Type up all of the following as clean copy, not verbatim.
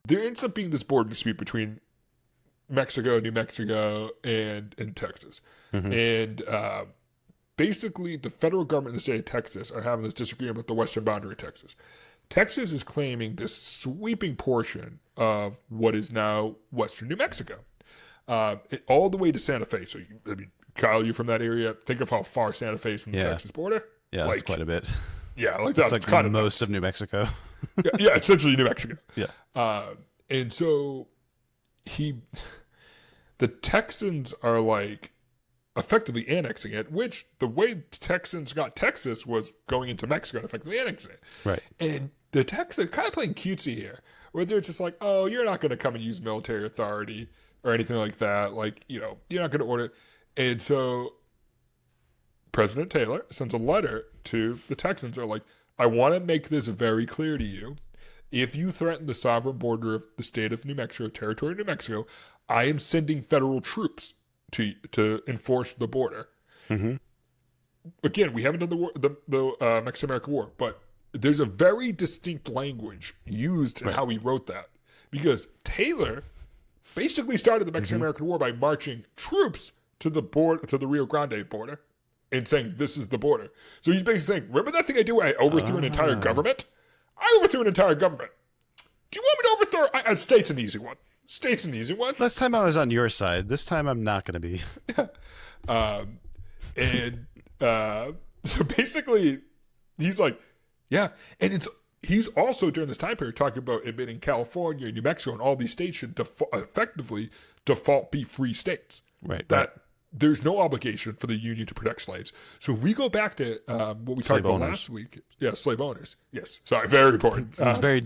there ends up being this border dispute between Mexico, New Mexico, and Texas. And basically, the federal government and the state of Texas are having this disagreement with the western boundary of Texas. Texas is claiming this sweeping portion of what is now western New Mexico, all the way to Santa Fe. So, Kyle, you're from that area. Think of how far Santa Fe is from the Texas border. Yeah, like, that's quite a bit. Yeah, like that's that's like kind of most of New Mexico. yeah, essentially New Mexico. Yeah. And so the Texans are like effectively annexing it, which the way Texans got Texas was going into Mexico and effectively annexing it. Right. And the Texans are kind of playing cutesy here, where they're just like, oh, you're not going to come and use military authority or anything like that. Like, you're not going to order it. And so President Taylor sends a letter to the Texans. They're like, I want to make this very clear to you. If you threaten the sovereign border of the state of New Mexico, territory of New Mexico, I am sending federal troops to enforce the border. Again, we haven't done the Mexican-American War, but there's a very distinct language used in how he wrote that. Because Taylor basically started the Mexican-American War by marching troops to the Rio Grande border and saying, this is the border. So he's basically saying, remember that thing I did where I overthrew an entire government? I overthrew an entire government. Do you want me to overthrow? State's an easy one. State's an easy one. Last time I was on your side. This time I'm not going to be. So basically, he's like, yeah. And he's also, during this time period, talking about admitting California, New Mexico, and all these states should effectively default be free states. Right. That there's no obligation for the Union to protect slaves. So if we go back to what we talked about last week, slave owners. Yes, sorry, very important. It's very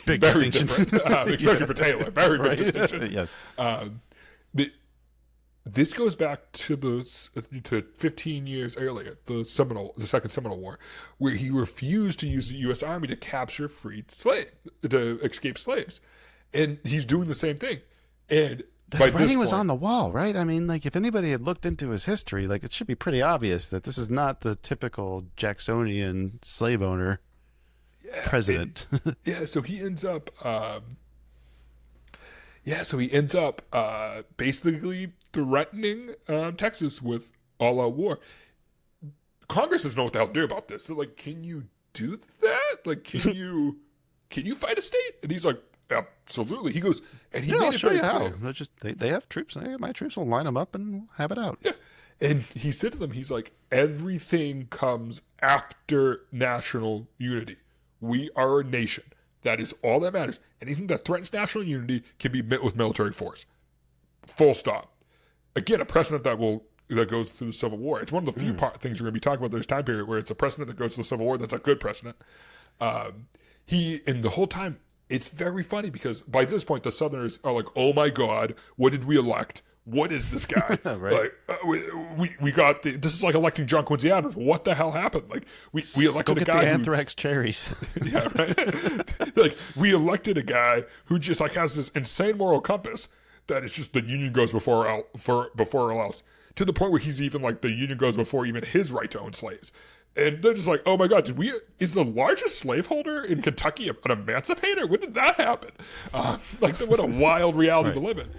big very distinction, especially for Taylor. Very big distinction. Yes. This goes back to 15 years earlier, the Second Seminole War, where he refused to use the U.S. Army to capture to escape slaves, and he's doing the same thing. And the writing was on the wall, right? I mean, like, if anybody had looked into his history, like, it should be pretty obvious that this is not the typical Jacksonian slave owner president. So he ends up, basically threatening Texas with all-out war. Congress doesn't know what the hell to do about this. They're like, can you do that? Like, can you fight a state? And he's like, absolutely. He goes, and he made I'll it show very you how. clear. They're just they have troops. My troops will line them up and have it out. Yeah. And he said to them, he's like, everything comes after national unity. We are a nation. That is all that matters. Anything that threatens national unity can be met with military force. Full stop. Again, a precedent that goes through the Civil War. It's one of the few things we're going to be talking about this time period where it's a precedent that goes to the Civil War that's a good precedent. And the whole time, it's very funny because by this point, the Southerners are like, oh my God, what did we elect? What is this guy? Right. Like, we got this is like electing John Quincy Adams. What the hell happened? Like we elected a guy the anthrax cherries. Yeah, right. Like we elected a guy who just like has this insane moral compass that it's just the Union goes before all else. To the point where he's even like the Union goes before even his right to own slaves. And they're just like, oh my God, is the largest slaveholder in Kentucky an emancipator? When did that happen? What a wild reality to live in.